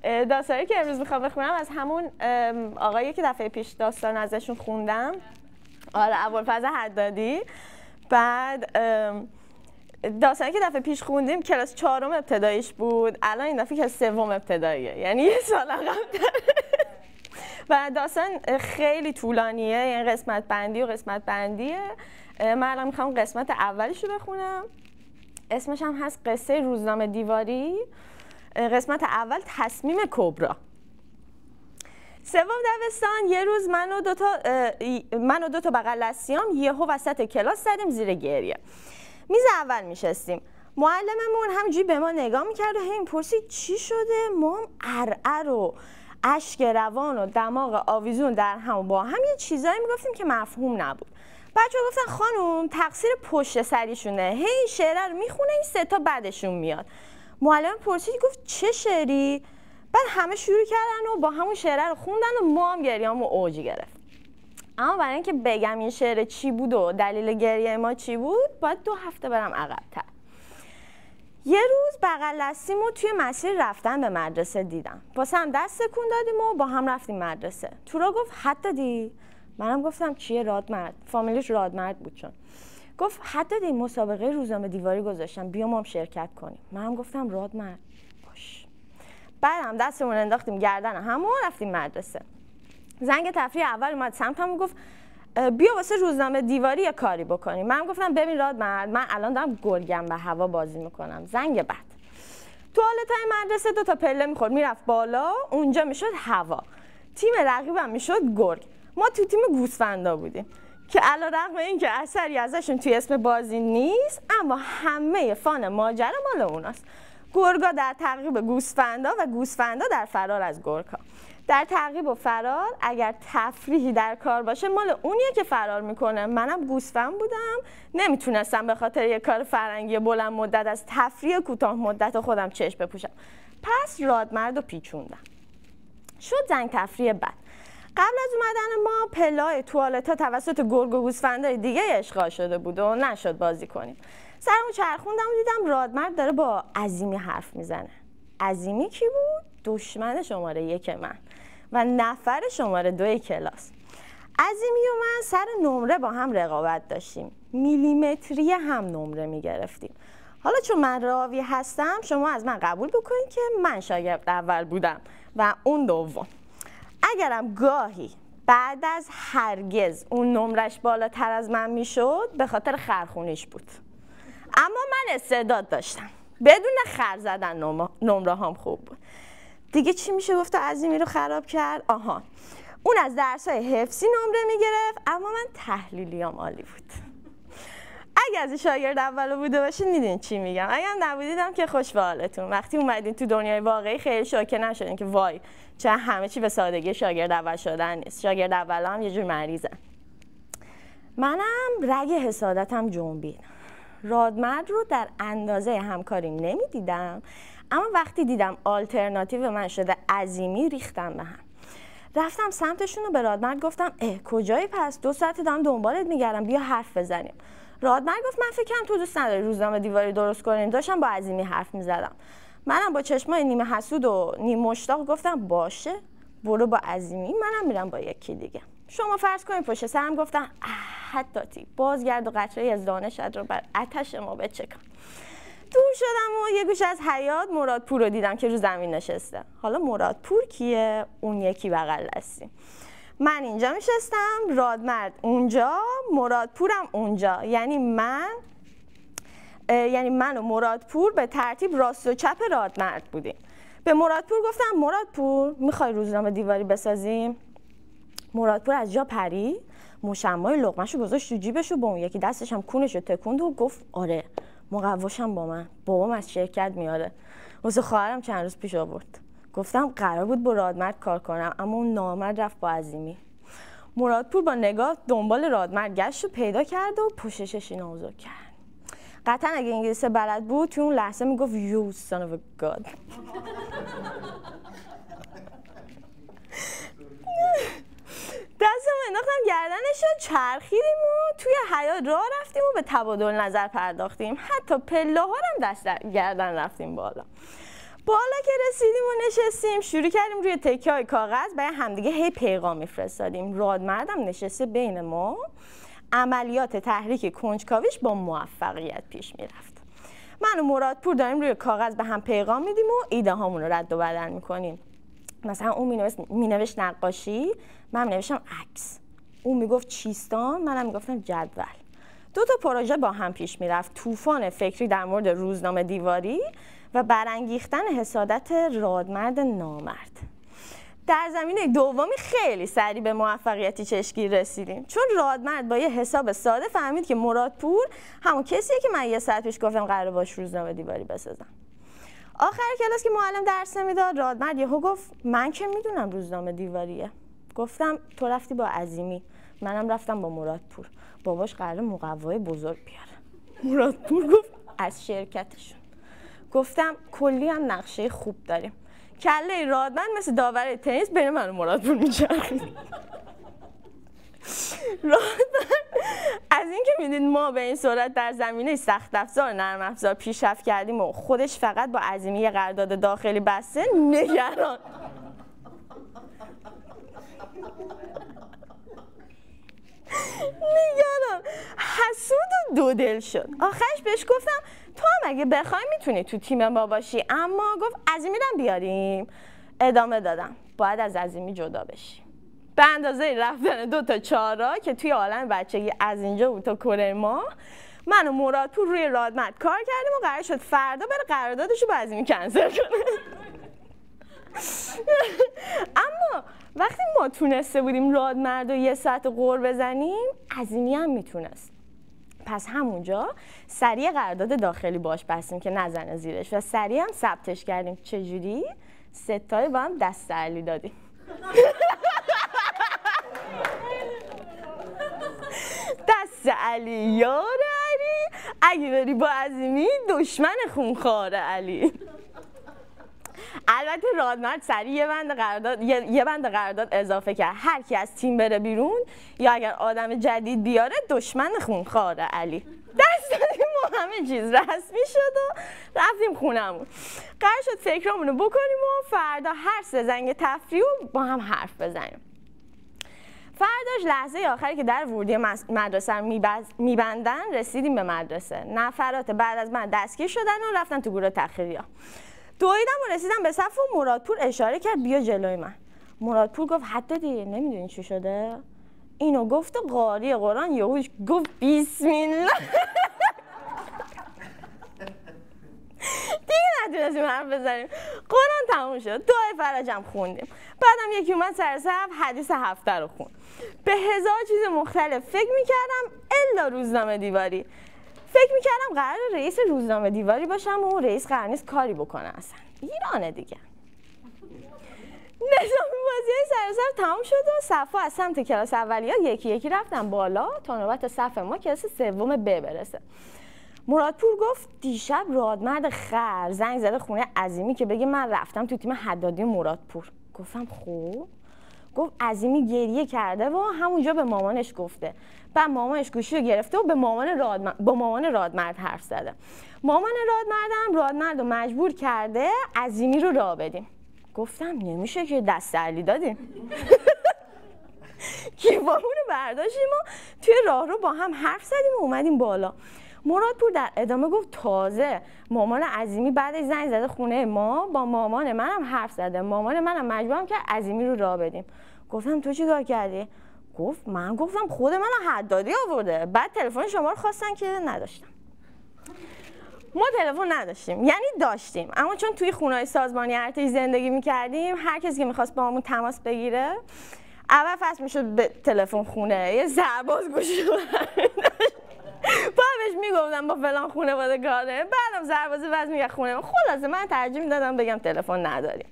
داستانی که امروز میخوام بخونم از همون آقایی که دفعه پیش داستان ازشون خوندم. آره، ابوالفضل حدادی. بعد داستانی که دفعه پیش خوندیم کلاس 4 ابتداییش بود، الان این دفعه کلاس 3 ابتداییه، یعنی یه سال عقب‌تر. و داستان خیلی طولانیه، یعنی قسمت بندی و قسمت بندیه. من الان میخوام قسمت اولیشو بخونم. اسمش هم هست قصه روزنامه دیواری. قسمت اول تصمیم کبرا. سوم دبستان یه روز من و دو تا بغل دستیام یهو وسط کلاس زدیم زیر گریه. میز اول میشستیم. معلممون همینجوری به ما نگاه میکرد و هی میپرسید چی شده؟ ما هم ارعر و اشک روان و دماغ آویزون در هم و با هم یه چیزایی میگفتیم که مفهوم نبود. بچه‌ها گفتن خانم تقصیر پشت سریشونه، هی این شعر رو میخونه این 3 تا بعدشون میاد. معلم پرسید گفت چه شعری؟ بعد همه شروع کردن و با همون شعر رو خوندن و ما هم گریه‌مون اوج گرفت. اما برای اینکه بگم این شعر چی بود و دلیل گریه ما چی بود باید 2 هفته برم عقب‌تر. یه روز بغل دستیمو توی مسیر رفتن به مدرسه دیدم. واسه هم دست تکون دادیم و با هم رفتیم مدرسه. تورا گفت حد دادی؟ منم گفتم چیه؟ رادمرد. فامیلیش رادمرد بود چون. گفت حد دادی مسابقه روزنامه دیواری گذاشتم، بیا ما هم شرکت کنیم. منم گفتم رادمرد. باش. بعدم دستمون انداختیم گردن هم و رفتیم مدرسه. زنگ تفریح اول اومد سمتم و گفت بیا واسه روزنامه دیواری یه کاری بکنیم. منم گفتم ببین رادمرد، من الان دارم گرگم به هوا بازی میکنم. زنگ بعد توالتای مدرسه 2 تا پله میخورد میرفت بالا، اونجا میشد هوا. تیم رقیبم میشد گرگ. ما تو تیم گوسفندا بودیم که علیرغم اینکه اثری ازشون توی اسم بازی نیست، اما همه فان ماجرا مال اوناست. گرگا در تعقیب گوسفندا و گوسفندا در فرار از گرگ‌ها. در تعقیب و فرار اگر تفریحی در کار باشه مال اونیه که فرار میکنه. منم گوسفند بودم، نمیتونستم به خاطر یه کار فرنگی بلند مدت از تفریح کوتاه مدت خودم چشم بپوشم. پس رادمرد و پیچوندم. شد زنگ تفریح بعد. قبل از اومدن ما پله‌های توالت‌ها توسط گرگ و گوسفندای دیگه اشغال شده بود و نشد بازی کنیم. سرمو چرخوندم و دیدم رادمرد داره با عظیمی حرف میزنه. عظیمی کی بود؟ دشمن شماره 1 من و نفر شماره 2 کلاس. عظیمی و من سر نمره با هم رقابت داشتیم. میلیمتری هم نمره میگرفتیم. حالا چون من راوی هستم شما از من قبول بکنید که من شاگرد اول بودم و اون دوم. اگرم گاهی بعد از هرگز اون نمرش بالاتر از من میشد به خاطر خرخونیش بود. اما من استعداد داشتم. بدون خر زدن نمره هم خوب بود. دیگه چی میشه گفت عظیمی رو خراب کرد؟ آها، اون از درس‌های حفظی نمره میگرفت اما من تحلیلیام عالی بود. اگه از شاگرد اولو بوده باشین میدونین چی میگم. اگه هم نبودیدم که خوش به حالتون. وقتی اومدین تو دنیای واقعی خیلی شوکه نشدین که وای چه همه چی به سادگی شاگرد اول شدن نیست. شاگرد اول هم یه جور مریضن. منم رگ حسادتم جنبید. رادمرد رو در اندازه همکاریم نمیدیدم، اما وقتی دیدم آلترناتیو من شده عظیمی ریختم به هم. رفتم سمتشون و به رادمرد گفتم کجایی پس؟ 2 ساعت دارم دنبالت میگردم، بیا حرف بزنیم. رادمرد گفت من فکر کنم تو دوست نداری روزنامه دیواری درست کنیم. داشتم با عظیمی حرف میزدم. منم با چشمای نیمه حسود و نیمه مشتاق گفتم باشه برو با عظیمی، منم میرم با یکی دیگه. شما فرض کنید پشت سرم گفتم حداتی بازگرد و قطره‌ای از دانشت رو بر آتش ما بچکن. دور شدم و یه گوشه از حیاط مرادپور رو دیدم که رو زمین نشسته. حالا مرادپور کیه؟ اون یکی بغل دستی. من اینجا میشستم، رادمرد اونجا، مرادپورم اونجا. یعنی من و مرادپور به ترتیب راست و چپ رادمرد بودیم. به مرادپور گفتم مرادپور میخوای روزنامه دیواری بسازیم؟ مرادپور از جا پرید، مشمای لقمه‌شو گذاشت تو جیبش و با اون یکی دستش هم کونشو تکوند و گفت آره مقواشم با من، بابام از شرکت میاره. واسه خواهرم چند روز پیش آورد. گفتم قرار بود با رادمرد کار کنم اما اون نامرد رفت با عظیمی. مرادپور با نگاه دنبال رادمرد گشت و پیدا کرد و پشتش نازک کرد. قطعا اگه انگلیسی بلد بود تو اون لحظه میگفت you son of a god. دستم انداختم گردنش و چرخیدیم و توی حیاط راه رفتیم و به تبادل نظر پرداختیم. حتی پله ها هم دست گردن رفتیم بالا. بالا که رسیدیم و نشستیم شروع کردیم روی تکه‌های کاغذ برای همدیگه هی پیغام میفرستادیم. رادمردم نشسته بین ما، عملیات تحریک کنجکاویش با موفقیت پیش میرفت. من و مرادپور داریم روی کاغذ به هم پیغام میدیم و ایده هامون رو رد و بدل میکنیم. مثلا اون مینوشت نقاشی، من مینوشتم عکس. اون میگفت چیستان، منم میگفتم جدول. دو تا پروژه با هم پیش میرفت، طوفان فکری در مورد روزنامه دیواری و برانگیختن حسادت رادمرد نامرد. در زمینه دومی خیلی سریع به موفقیتی چشمگیر رسیدیم، چون رادمرد با یه حساب ساده فهمید که مرادپور همون کسیه که من یه ساعت پیش گفتم قراره باش روزنامه دیواری بسازم. آخر کلاس که معلم درس نمیداد، رادمرد یهو گفت من که میدونم روزنامه دیواریه. گفتم تو رفتی با عظیمی، منم رفتم با مرادپور، باباش قراره مقوای بزرگ بیاره. مرادپور گفت از شرکتشون. گفتم کلی هم نقشه خوب داریم. کله رادمرد مثل داور تنیس بین من و مرادپور میچرخید. رادمرد از اینکه میدید ما به این صورت در زمینه سخت افزار نرم افزار پیشرفت کردیم و خودش فقط با عظیمی یه قرارداد داخلی بسته نگران حسود و دودل شد. آخرش بهش گفتم تو هم اگه بخوای میتونی تو تیم ما باشی، اما گفت عظیمی رو بیاریم. ادامه دادم باید از عظیمی جدا بشی. به اندازه رفتن 2 تا چهارراه که توی عالم بچگی از اینجا بود تا کره ما، من و مرادپور روی رادمرد کار کردیم و قرار شد فردا بره قراردادشو با عظیمی کنسل کنه. اما وقتی ما تونسته بودیم رادمرد رو یه ساعت غر بزنیم، عظیمی هم میتونست. پس همونجا سریع قرارداد داخلی باش بستیم که نزنه زیرش و سریع هم ثبتش کردیم. چجوری؟ ستای با هم دست علی دادیم. دست علی یار علی، اگه بری با عظیمی دشمن خونخوار علی. البته رادمرد سریع یه بند قرارداد اضافه کرد، هر کی از تیم بره بیرون یا اگر آدم جدید بیاره دشمن خونخوار علی. دست دادیم و همه چیز رسمی شد و رفتیم خونمون. قرار شد فکرامونو بکنیم و فردا هر 3 زنگ تفریح رو با هم حرف بزنیم. فرداش لحظه آخری که در ورودی مدرسه رو میبندن رسیدیم به مدرسه. نفرات بعد از من دستگیر شدن و رفتن تو گروه تحقیقیا. دویدم و رسیدم به صف و مرادپور اشاره کرد بیا جلوی من. مرادپور گفت حتی دیگه نمیدونی چی شده؟ اینو گفت و قاری قرآن یهوش گفت بسم الله. دیگه نتونستیم حرف بزنیم. قرآن تموم شد. دعای فرجم خوندیم. بعدم یکی اومد سر صف حدیث هفته رو خوند. به 1000 چیز مختلف فکر میکردم الا روزنامه دیواری. فکر میکردم قرار رئیس روزنامه دیواری باشم و رئیس قرار نیست کاری بکنه اصلا. ایرانه دیگه. نظامی بازی‌های سر صف تمام شد و صف‌ها از سمت کلاس اولیا یکی یکی رفتن بالا تا نوبت صف ما کلاس سوم ب برسه. مرادپور گفت دیشب رادمرد خر زنگ زده خونه عظیمی که بگه من رفتم تو تیم حدادی مرادپور. گفتم خوب. گفت عظیمی گریه کرده و همونجا به مامانش گفته. بعد مامانش گوشی رو گرفته و با مامان رادمرد حرف زده. مامان رادمرد رو مجبور کرده عظیمی رو راه بدیم. گفتم نمیشه که دست علی دادیم. کیفامون رو برداشتیم و توی راه رو با هم حرف زدیم و اومدیم بالا. مرادپور در ادامه گفت تازه مامان عظیمی بعدش زنگ زده خونه ما با مامان منم حرف زده. مامان منم مجبورم که عظیمی رو راه بدیم. گفتم تو چیکار کردی؟ گفت من گفتم خود من حدادی آورده. بعد تلفن شما رو خواستن که نداشتم. ما تلفن نداشتیم، یعنی داشتیم، اما چون توی خونه‌های سازمانی ارتش زندگی می‌کردیم هر کسی که می‌خواست با همون تماس بگیره اول فصل می‌شد به تلفن خونه یه سرباز گوشی رو بهش میگفتم با فلان خانواده کاره، بعدم سرباز وز میگه خونه. خلاصه من ترجیح میدادم بگم تلفن نداریم.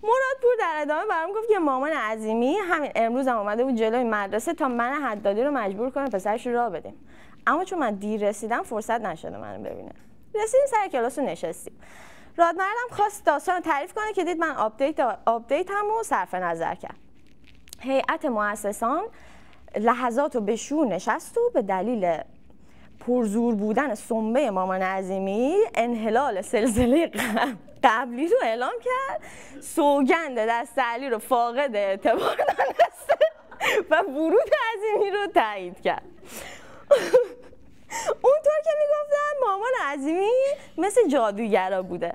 مرادپور در ادامه برام گفت که مامان عظیمی همین امروز هم اومده بود جلوی مدرسه تا من حدادی رو مجبور کنه پسرش رو راه بدیم. اما چون من دیر رسیدم فرصت نشده منو ببینه. رسیدیم سر کلاس و نشستیم. رادمردم خواست داستان رو تعریف کنه که دید من آپدیتمو صرف نظر کرد. هیئت مؤسسان لحظات رو به شور نشست و به دلیل پرزور بودن سنبه مامان عظیمی انحلال سلسله قبلی رو اعلام کرد، سوگند دست علی رو فاقد اعتبار دانسته و ورود عظیمی رو تایید کرد. اونطور که میگفتن مامان عظیمی مثل جادوگرا بوده.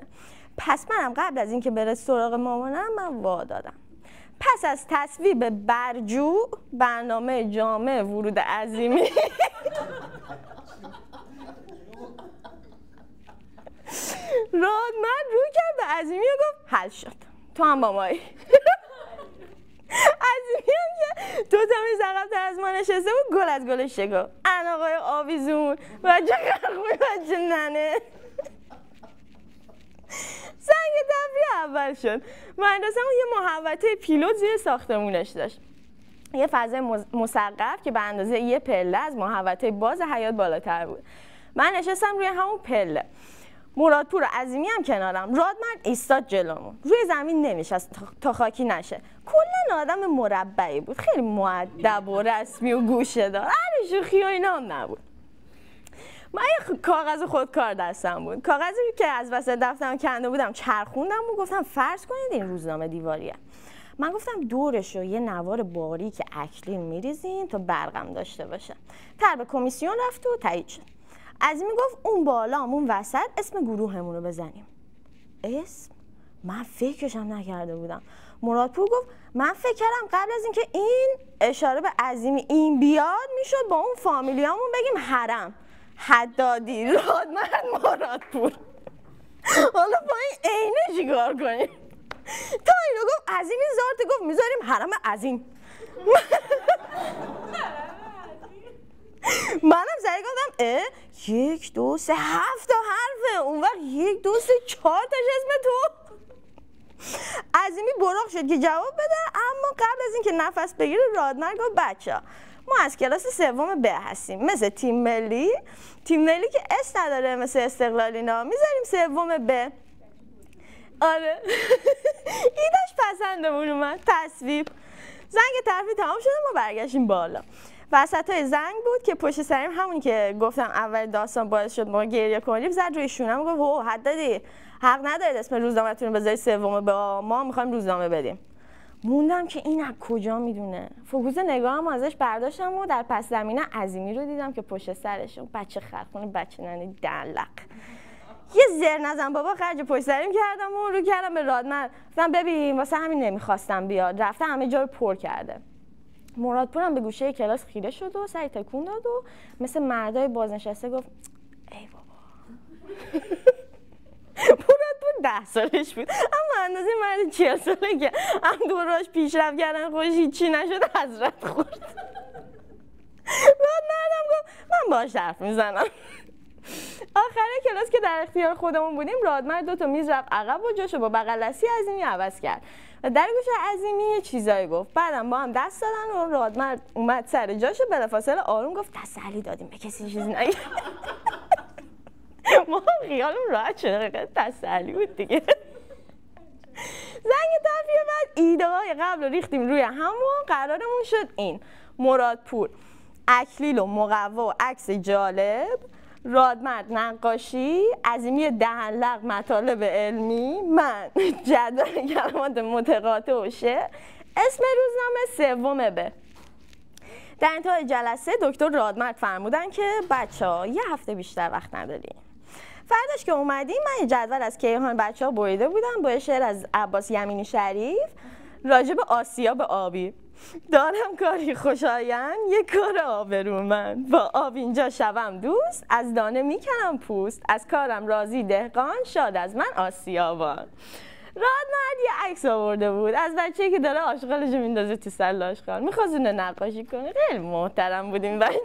پس منم قبل از اینکه بره سراغ مامانم من وا دادم. پس از تصویب برجوع برنامه جامع ورود عظیمی رادمرد رو کرد به عظیمی و گفت حل شد، تو هم با مایی. عظیمی هم که تو تمیز عقب‌تر از ما نشسته بود گل از گلش شکفت. آقای آویزون بچه خرخوی بچه ننه. زنگ تفریح اول شد. مدرسه‌مون یه محوطه پیلوت زیر ساختمونش داشت. یه فضای مسقف که به اندازه یه پله از محوطه باز حیاط بالاتر بود. من نشستم روی همون پله. مرادپور و عظیمی هم کنارم. رادمرد ایستاد جلومون. روی زمین نمیشست تا خاکی نشه. کلا آدم مربعی بود. خیلی مؤدب و رسمی و گوشه دار. هر شوخی و اینا هم نبود. من یه کاغذ خودکار دستم بود. کاغذی که از وسط دفترم کنده بودم چرخوندم و گفتم فرض کنید این روزنامه دیواریه. من گفتم دورش رو یه نوار باریک اکلیل میریزین تا برقم داشته باشه. تر به کمیسیون رفت و تایید شد. عظیمی گفت اون بالا اون وسط اسم گروهمون رو بزنیم. اسم؟ من فکرشم نکرده بودم. مرادپور گفت من فکر کردم قبل از اینکه این اشاره به عظیمی این بیاد میشد با اون فامیلیامون بگیم حرم. حدادی، رادمرد، مرادپور. حالا با این عینه چیکار کنیم؟ تا اینو گفت عظیمی زارت گفت میذاریم حرم عظیم. منم سریع گفتم 1 2 3 7 تا حرفه. اون وقت 1 2 3 4 تاش اسم تو. عظیمی براق شد که جواب بده، اما قبل از اینکه نفس بگیره رادمرد گفت بچه‌ها ما از کلاس سوم ب هستیم، مثل تیم ملی که اس نداره مثل استقلالی نا، میذاریم سوم ب. آره ایدش پسندمون اومد. تصویب. زنگ ترفیع تمام شده ما برگشتیم بالا. وسطای زنگ بود که پشت سریم همون که گفتم اول داستان باعث شد ما گریه کنیم زد روی شونم و گفت حدادی حق ندارید اسم روزنامه‌تون رو بذارید سوم ب، ما میخوایم روزنامه بدیم. موندم که این از کجا میدونه. فوکوس نگاهم ازش برداشتم و در پس زمینه عظیمی رو دیدم که پشت سرش بچه خرخونه بچه ننه دلق. یه زر نزن بابا خرج پشت سریم کردم و رو کردم به رادمرد. گفتم ببین واسه همین نمیخواستم بیاد، رفته همه جا رو پر کرده. مرادپورم به گوشه کلاس خیره شد و سری تکون داد و مثل مردای بازنشسته گفت ای بابا. مرادپور 10 سالش بود اما اندازه مرد 40 ساله که هم دوراش پیشرفت کردن خودش هیچی نشد حضرت خورد. رادمردم گفت من باهاش حرف میزنم. آخر کلاس که در اختیار خودمون بودیم رادمرد 2 تا میز رفت عقب و جاشو با بغل‌دستی عظیمی عوض کرد و در گوش عظیمی یه چیزایی گفت. بعدم با هم دست دادن و رادمرد اومد سر جاشو بلافاصله آروم گفت تسلی دادیم به کسی چیزی نگه. ما خیالم راحت شده تسلی بود دیگه. زنگ تفریح بعد ایده های قبل رو ریختیم روی هم و قرارمون شد این: مرادپور اکلیل و مقوا و عکس جالب، رادمرد نقاشی، عظیمی دهن‌لق مطالب علمی، من جدول کلمات متقاطع و شعر، اسم روزنامه سوم ب. در انتهای جلسه دکتر رادمرد فرمودن که بچه‌ها یه هفته بیشتر وقت نداریم. فرداش که اومدیم من یه جدول از کیهان بچه‌ها بریده بودم با شعر از عباس یمینی شریف راجع به آسیاب آبی. دارم کاری خوشایند یک کار آبرومند، با آب اینجا شوم دوست، از دانه میکنم پوست، از کارم راضی دهقان، شاد از من آسیابان. رادمرد یه عکس آورده بود از بچه‌ای که داره آشغالشو میندازه تو سر آشغال، می‌خواست اون نقاشی کنه. خیلی محترم بود این بچه.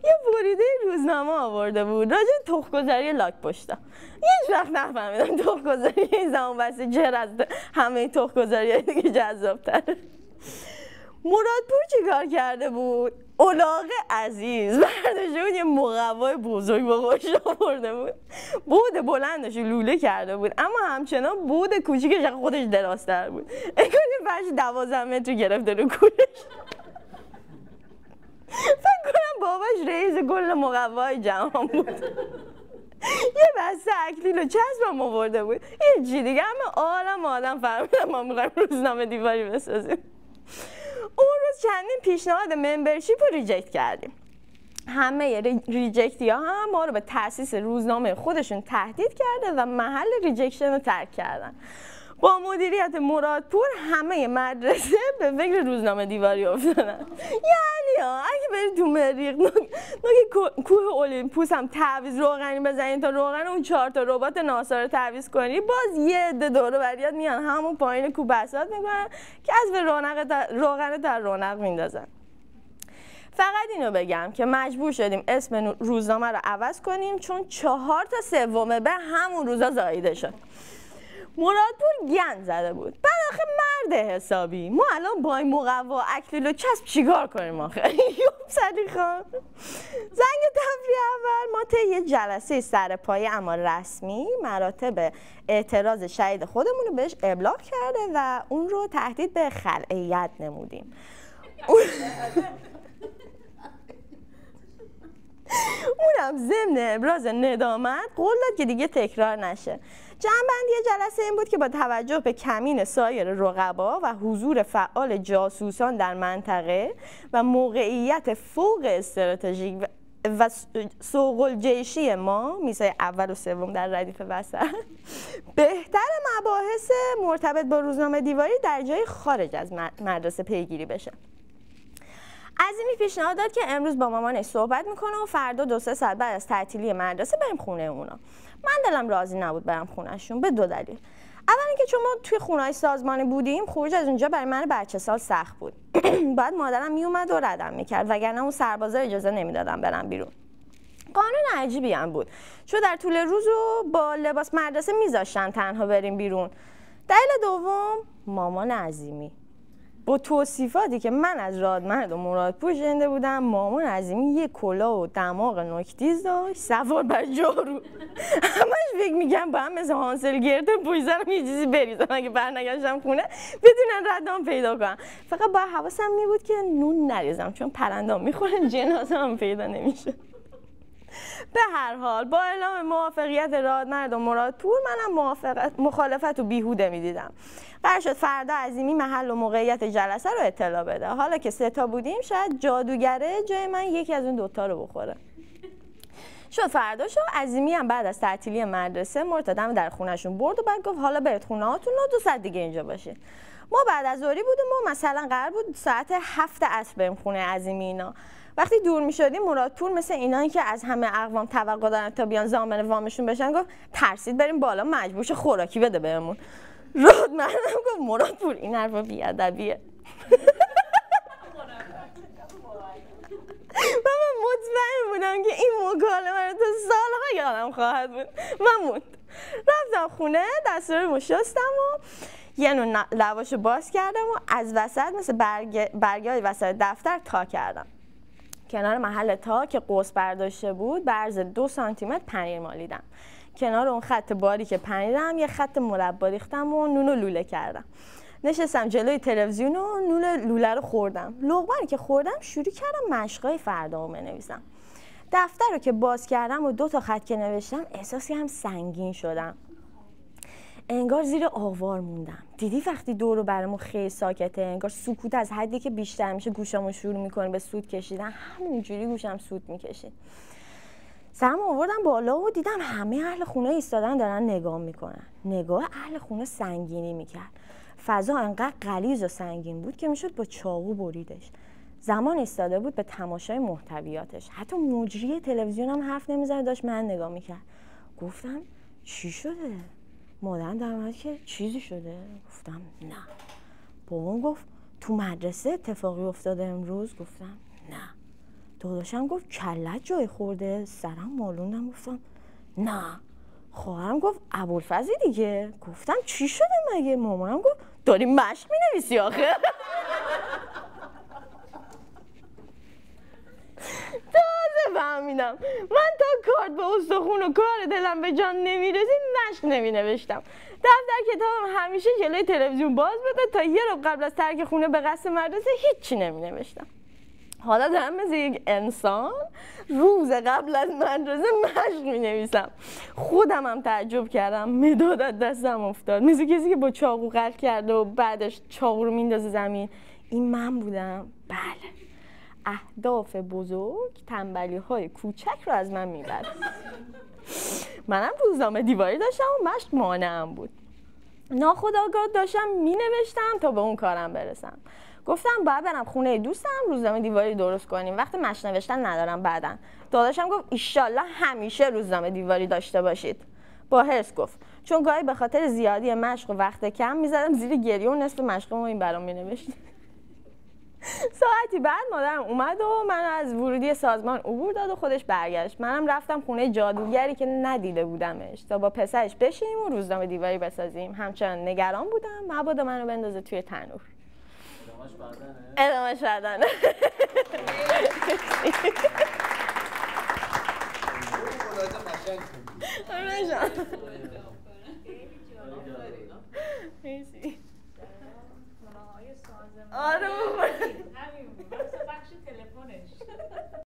یه بریده روزنامه آورده بود راجع به تخم‌گذاری لاک پشتا. هیچ وقت نفهمیدم تخم‌گذاری این زمان بسته چرا از همه تخم‌گذاری‌های دیگه جذاب‌تره. مرادپور چیکار کرده بود؟ الاغ عزیز برداشته بود یه مقوای بزرگ با خودش آورده بود. بود بلندش لوله کرده بود اما همچنان بود کوچیکش خودش درازتر بود. انگار یه فرش 12 متری گرفته رو کولش. فکر کنم باباش رئیس کل مقوای جهان بود. یه بسته اکلیل و چسبم آورده بود. این چی دیگه، همه آدم فهمیدم ما میخوایم روزنامه دیواری بسازیم. اون روز چندین پیشنهاد ممبرشیپ رو ریجکت کردیم. همه ریجکتی ها هم ما رو به تأسیس روزنامه خودشون تهدید کرده و محل ریجکشن رو ترک کردن. با مدیریت مرادپور همه مدرسه به فکر روزنامه دیواری افتادن. یعنی اگه برید تو مریخ نوک کوه الیمپوس هم تعویض روغنی بزنید تا روغن اون 4 تا ربات ناسا رو تعویض کنی، باز یه عده دور و بریات میان همون پایین کوه بساط میکنن که از روغن در رونق میندازن. فقط اینو بگم که مجبور شدیم اسم روزنامه رو عوض کنیم چون 4 تا سوم به همون روزا زاییده شد. مرادپور گند زده بود. بعد آخه مرد حسابی، ما الان با این مقوا اکلیل و چسب چیکار کنیم آخه؟ یوب صدیق خان. زنگ تفریح اول ما طی یه جلسه سر پایه اما رسمی مراتب اعتراض شهید خودمون رو بهش ابلاغ کرده و اون رو تهدید به خلعیت نمودیم. اونم ضمن ابراز ندامت قول داد که دیگه تکرار نشه. جمع‌بندی جلسه این بود که با توجه به کمین سایر رقبا و حضور فعال جاسوسان در منطقه و موقعیت فوق استراتژیک و سوق الجیشی ما، میزای اول و سوم در ردیف وسط، بهتر مباحث مرتبط با روزنامه دیواری در جای خارج از مدرسه پیگیری بشه. عظیمی پیشنهاد داد که امروز با مامانش صحبت میکنه و فردا 2-3 ساعت بعد از تعطیلی مدرسه بریم خونه اونا. من دلم راضی نبود برم خونهشون به 2 دلیل. اول اینکه چون ما توی خونه‌های سازمانی بودیم، خروج از اونجا برای من بچه سال سخت بود. بعد مادرم میومد و ردم میکرد، وگرنه اون سربازا اجازه نمیدادن برم بیرون. قانون عجیبی هم بود، چون در طول روز رو با لباس مدرسه میذاشتن تنها بریم بیرون. دلیل دوم، مامان عظیمی. با توصیفاتی که من از رادمرد و مرادپور شنیده بودم، مامان عظیمی یه کلاه و دماغ نوک‌تیز داشت، سوار بر جارو. همش فکر میگم با هم مثل هانسل گرتن پشت سرم یه چیزی بریزم اگه برنگشتم خونه بدونن ردام پیدا کنم. فقط با حواسم می بود که نون نریزم چون پرندام میخورن جنازه هم پیدا نمیشه. به هر حال با اعلام موافقیت رادمرد و مرادپور منم مخالفت و بیهوده میدیدم. قرار شد فردا عظیمی محل و موقعیت جلسه رو اطلاع بده. حالا که 3 تا بودیم شاید جادوگره جای من یکی از اون 2 تا رو بخوره. شد فردا شد عظیمی هم بعد از تعطیلی مدرسه مرتدم در خونهشون برد و بعد گفت حالا برید خونه هاتون و 2 ساعت دیگه اینجا باشید. ما بعد از ظهری بودیم و مثلا قرار بود ساعت 7 عصر بریم خونه عظیمی اینا. وقتی دور می شدیم مرادپور مثل اینایی که از همه اقوام توقع دارن تا بیان ضامن وامشون بشن گفت ترسید بریم بالا مجبور شه خوراکی بده بهمون. رادمردم گفت مرادپور این حرفا بی‌ادبیه. و من مطمئن بودم که این مکالمه رو تا سالها یادم خواهد بود. من رفتم خونه دستورمو شستم و یه نوع لواشو باز کردم و از وسط مثل برگای وسط دفتر تا کردم. کنار محل تا که قوس برداشته بود به عرض 2 سانتیمتر پنیر مالیدم. کنار اون خط باریک پنیرم یه خط مربا ریختم و نونو لوله کردم. نشستم جلوی تلویزیون و نون لوله رو خوردم. لقمه‌ای که خوردم شروع کردم مشقای فردامو بنویسم. دفتر رو که باز کردم و 2 تا خط که نوشتم احساسی هم سنگین شدم. انگار زیر آوار موندم. دیدی وقتی دور و برمون خیلی ساکته، انگار سکوت از حدی که بیشتر میشه گوشامو شروع میکنه به سود کشیدن، همونجوری گوشم سود میکشید. سرم آوردم بالا و دیدم همه اهل خونه ایستادن دارن نگاه میکنن. نگاه اهل خونه سنگینی میکرد. فضا انقدر غلیظ و سنگین بود که میشد با چاقو بریدش. زمان ایستاده بود به تماشای محتویاتش. حتی مجری تلویزیون هم حرف نمیزد، داشت من نگاه میکرد. گفتم چی شده؟ مادرم در اومد که چیزی شده؟ گفتم نه. بابام گفت تو مدرسه اتفاقی افتاده امروز؟ گفتم نه. داداشم گفت کلت جای خورده؟ سرم مالوندم گفتم نه. خواهرم گفت ابوالفضل دیگه؟ گفتم چی شده مگه؟ مامانم گفت داری مشق می‌نویسی آخه؟ تازه فهمیدم من تا کارت به استخون و کار دلم به جان نمیرسید مشق نمینوشتم. دفتر کتابم همیشه جلوی تلویزیون باز بوده تا یه رو قبل از ترک خونه به قصد مدرسه هیچی نمینوشتم. حالا دارم مثل یک انسان روز قبل از مدرسه مشق می‌نویسم. خودم هم تعجب کردم، مداد از دستم افتاد، مثل کسی که با چاقو قطع کرده و بعدش چاقو رو میندازه زمین. این من بودم؟ بله. اهداف بزرگ تنبلی‌های کوچک رو از من میبرد. منم روزنامه دیواری داشتم و مشق مانعم بود. ناخودآگاه داشتم مینوشتم تا به اون کارم برسم. گفتم باید برم خونه دوستم روزنامه دیواری درست کنیم، وقت مشق نوشتن ندارم بعدن. داداشم گفت ایشالله همیشه روزنامه دیواری داشته باشید. با حرص گفت، چون گاهی به خاطر زیادی مشق و وقت کم میزدم زیر گریه و نصف مشقمو این برام مینوشت. ساعتی بعد مادرم اومد و من از ورودی سازمان عبور داد و خودش برگشت. منم رفتم خونه جادوگری که ندیده بودمش تا با پسرش بشینیم و روزنامه دیواری بسازیم. همچنان نگران بودم مبادا منو بندازه توی تنور. ادامهش بعدنه. آره